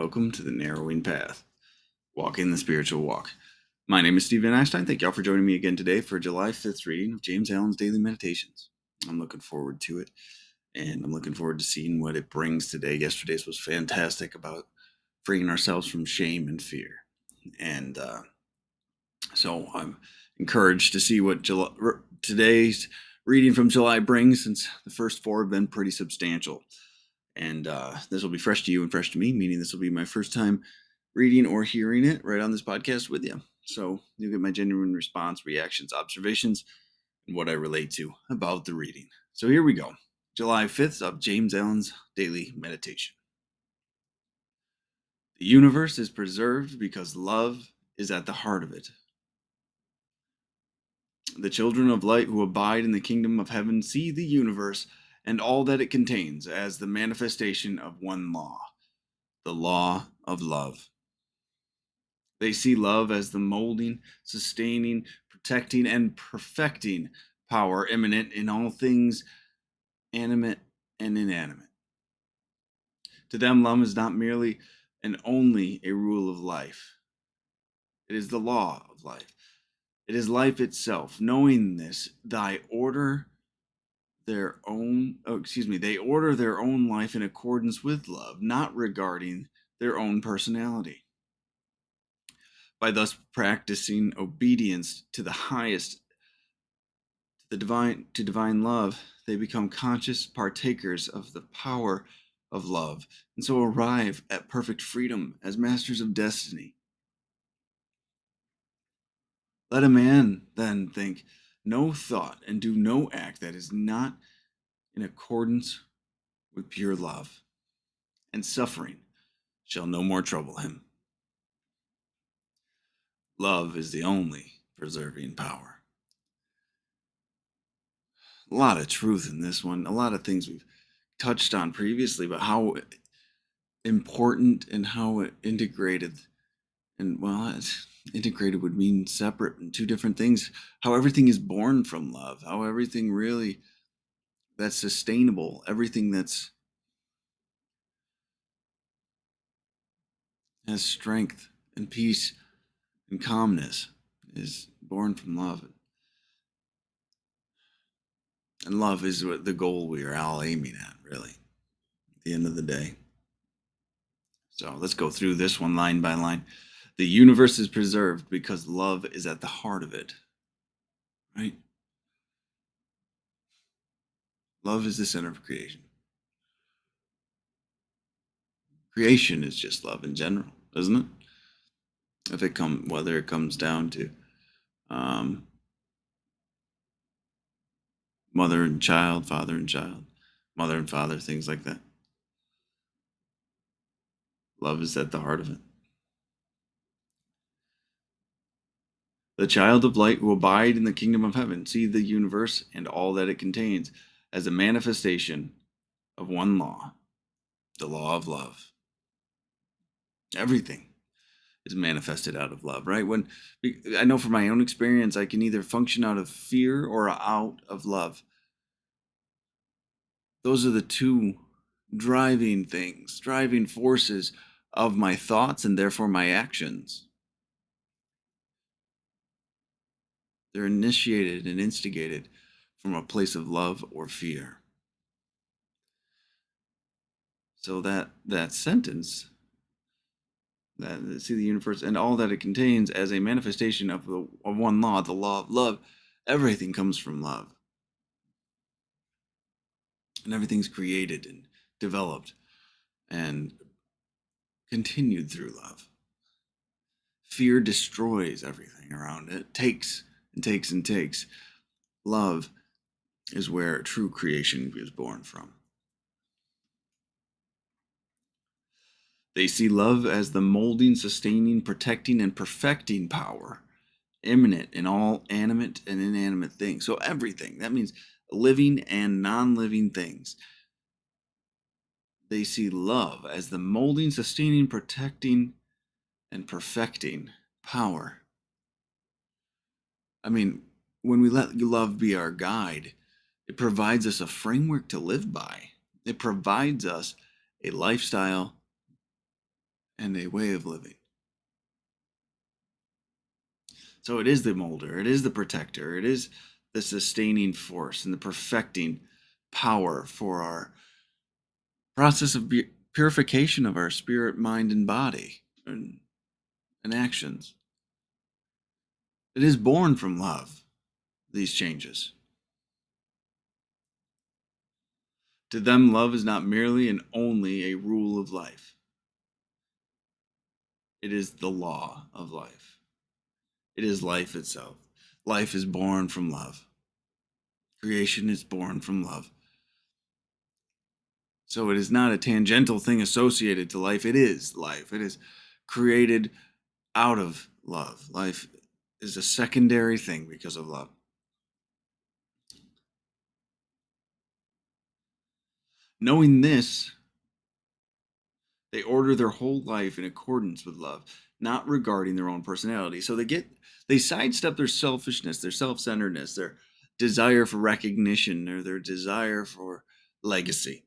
welcome to the Narrowing Path, walking the spiritual walk. My name is Stephen Einstein. Thank y'all for joining me again today for July 5th reading of James Allen's Daily Meditations. I'm looking forward to it, and I'm looking forward to seeing what it brings today. Yesterday's was fantastic about freeing ourselves from shame and fear. And so I'm encouraged to see what today's reading from July brings, since the first four have been pretty substantial. And this will be fresh to you and fresh to me, meaning this will be my first time reading or hearing it right on this podcast with you. So you'll get my genuine response, reactions, observations, and what I relate to about the reading. So here we go. July 5th of James Allen's Daily Meditation. The universe is preserved because love is at the heart of it. The children of light who abide in the kingdom of heaven see the universe and all that it contains as the manifestation of one law, the law of love. They see love as the molding, sustaining, protecting, and perfecting power immanent in all things animate and inanimate. To them, love is not merely and only a rule of life. It is the law of life. It is life itself. Knowing this, they order their own life in accordance with love, not regarding their own personality. By thus practicing obedience to the highest, to divine love, they become conscious partakers of the power of love, and so arrive at perfect freedom as masters of destiny. Let a man then think no thought and do no act that is not in accordance with pure love, and suffering shall no more trouble him. Love is the only preserving power. A lot of truth in this one, a lot of things we've touched on previously, but how important and how integrated, and integrated would mean separate and two different things, how everything is born from love, how everything really that's sustainable, everything that's has strength and peace and calmness is born from love. And love is what the goal we are all aiming at, really, at the end of the day. So let's go through this one line by line. The universe is preserved because love is at the heart of it, right? Love is the center of creation. Creation is just love in general, isn't it? Whether it comes down to mother and child, father and child, mother and father, things like that. Love is at the heart of it. The child of light who abide in the kingdom of heaven see the universe and all that it contains as a manifestation of one law, the law of love. Everything is manifested out of love, right? When I know from my own experience, I can either function out of fear or out of love. Those are the two driving forces of my thoughts and therefore my actions. They're initiated and instigated from a place of love or fear. So that sentence, that see the universe and all that it contains as a manifestation of one law, the law of love, everything comes from love. And everything's created and developed and continued through love. Fear destroys everything around it, takes and takes and takes. Love is where true creation is born from. They see love as the molding, sustaining, protecting, and perfecting power, immanent in all animate and inanimate things. So everything, that means living and non-living things. They see love as the molding, sustaining, protecting, and perfecting power. I mean, when we let love be our guide, it provides us a framework to live by. It provides us a lifestyle and a way of living. So it is the molder, it is the protector, it is the sustaining force and the perfecting power for our process of purification of our spirit, mind, and body and actions. It is born from love, these changes. To them, love is not merely and only a rule of life. It is the law of life. It is life itself. Life is born from love. Creation is born from love. So it is not a tangential thing associated to life. It is life. It is created out of love. Life is a secondary thing because of love. Knowing this, they order their whole life in accordance with love, not regarding their own personality. So they sidestep their selfishness, their self-centeredness, their desire for recognition, or their desire for legacy.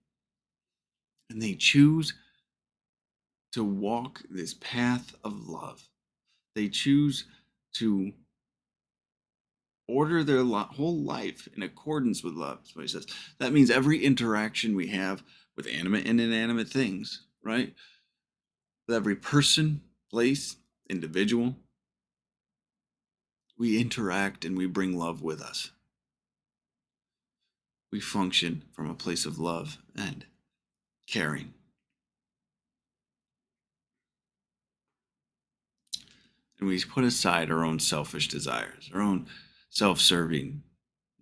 And they choose to walk this path of love. They choose to order their whole life in accordance with love. That's what he says. That means every interaction we have with animate and inanimate things, right? With every person, place, individual, we interact and we bring love with us. We function from a place of love and caring. And we put aside our own selfish desires, our own self-serving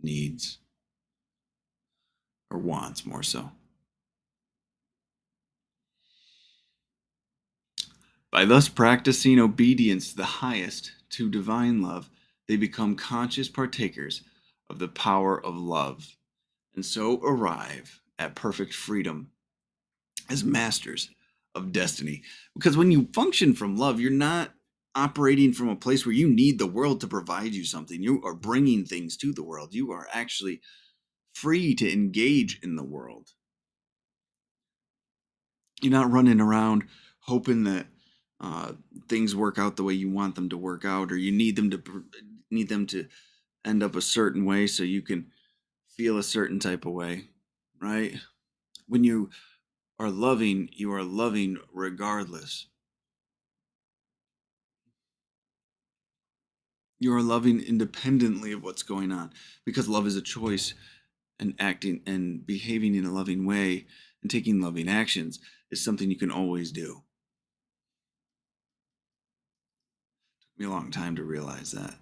needs, or wants more so. By thus practicing obedience to the highest, to divine love, they become conscious partakers of the power of love, and so arrive at perfect freedom as masters of destiny. Because when you function from love, you're not operating from a place where you need the world to provide you something. You are bringing things to the world. You are actually free to engage in the world. You're not running around hoping that things work out the way you want them to work out, or you need them to end up a certain way so you can feel a certain type of way, right? When you are loving regardless. You are loving independently of what's going on, because love is a choice, and acting and behaving in a loving way and taking loving actions is something you can always do. It took me a long time to realize that.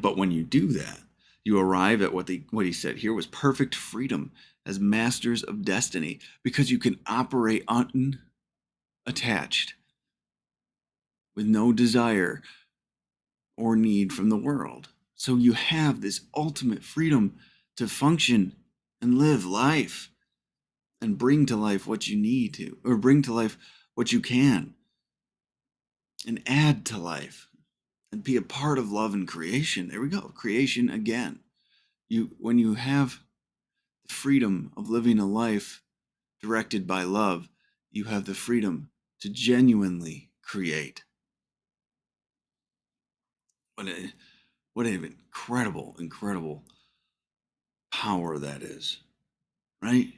But when you do that, you arrive at what he said here was perfect freedom as masters of destiny, because you can operate unattached with no desire or need from the world. So you have this ultimate freedom to function and live life and bring to life what you need to, or bring to life what you can, and add to life and be a part of love and creation. There we go. Creation again. When you have the freedom of living a life directed by love, you have the freedom to genuinely create. What an incredible power that is, right?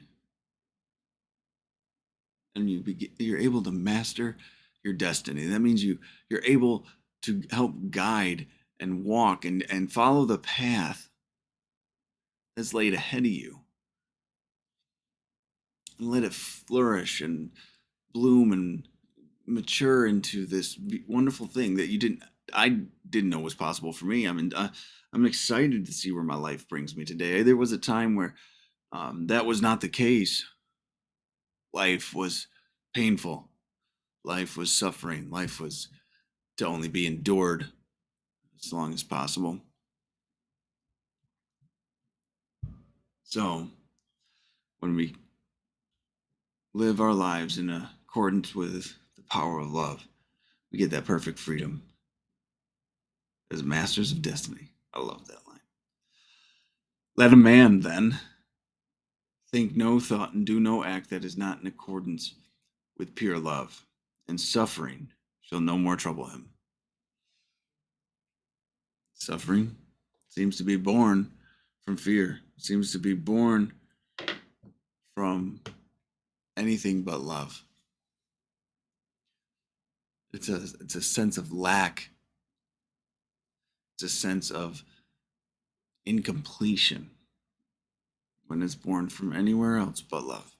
And you're able to master your destiny. That means you're able to help guide and walk and follow the path that's laid ahead of you, and let it flourish and bloom and mature into this wonderful thing that I didn't know was possible for me. I mean, I'm excited to see where my life brings me today. There was a time where that was not the case. Life was painful. Life was suffering. Life was to only be endured as long as possible. So, when we live our lives in accordance with the power of love, we get that perfect freedom as masters of destiny. I love that line. Let a man then think no thought and do no act that is not in accordance with pure love, and suffering shall no more trouble him. Suffering seems to be born from fear, seems to be born from anything but love. It's a sense of lack. It's a sense of incompletion when it's born from anywhere else but love.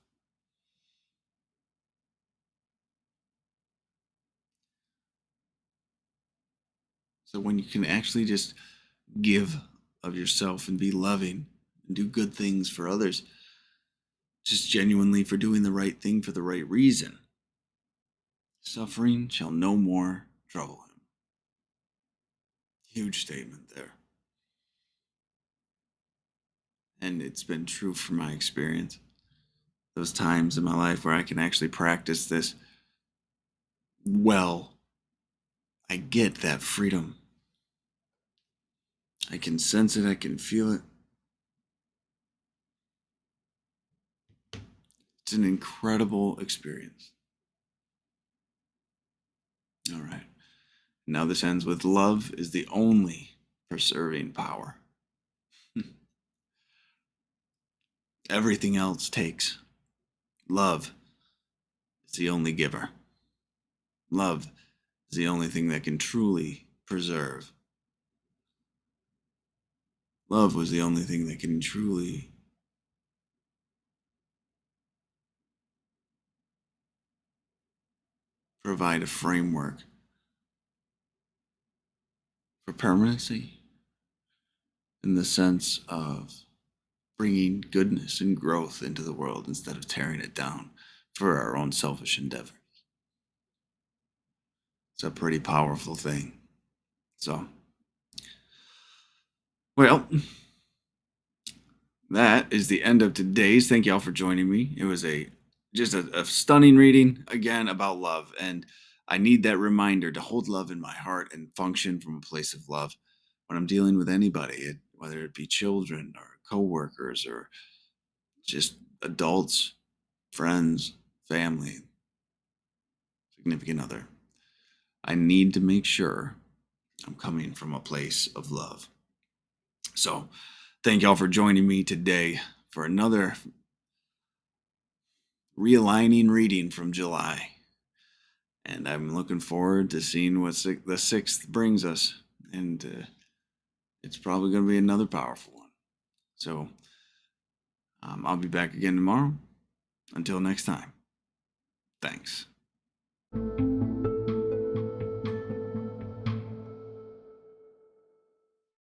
So when you can actually just give of yourself and be loving and do good things for others, just genuinely for doing the right thing for the right reason, suffering shall no more trouble him. Huge statement there. And it's been true from my experience. Those times in my life where I can actually practice this well, I get that freedom. I can sense it, I can feel it. It's an incredible experience. All right. Now this ends with love is the only preserving power. Everything else takes. Love is the only giver. Love is the only thing that can truly preserve. Love was the only thing that can truly provide a framework for permanency in the sense of bringing goodness and growth into the world instead of tearing it down for our own selfish endeavors. It's a pretty powerful thing. So, well, that is the end of today's. Thank y'all for joining me. It was just a stunning reading again about love, and I need that reminder to hold love in my heart and function from a place of love when I'm dealing with anybody, whether it be children or coworkers or just adults, friends, family, significant other. I need to make sure I'm coming from a place of love. So, thank y'all for joining me today for another realigning reading from July. And I'm looking forward to seeing what the 6th brings us. And it's probably going to be another powerful one. So, I'll be back again tomorrow. Until next time, thanks.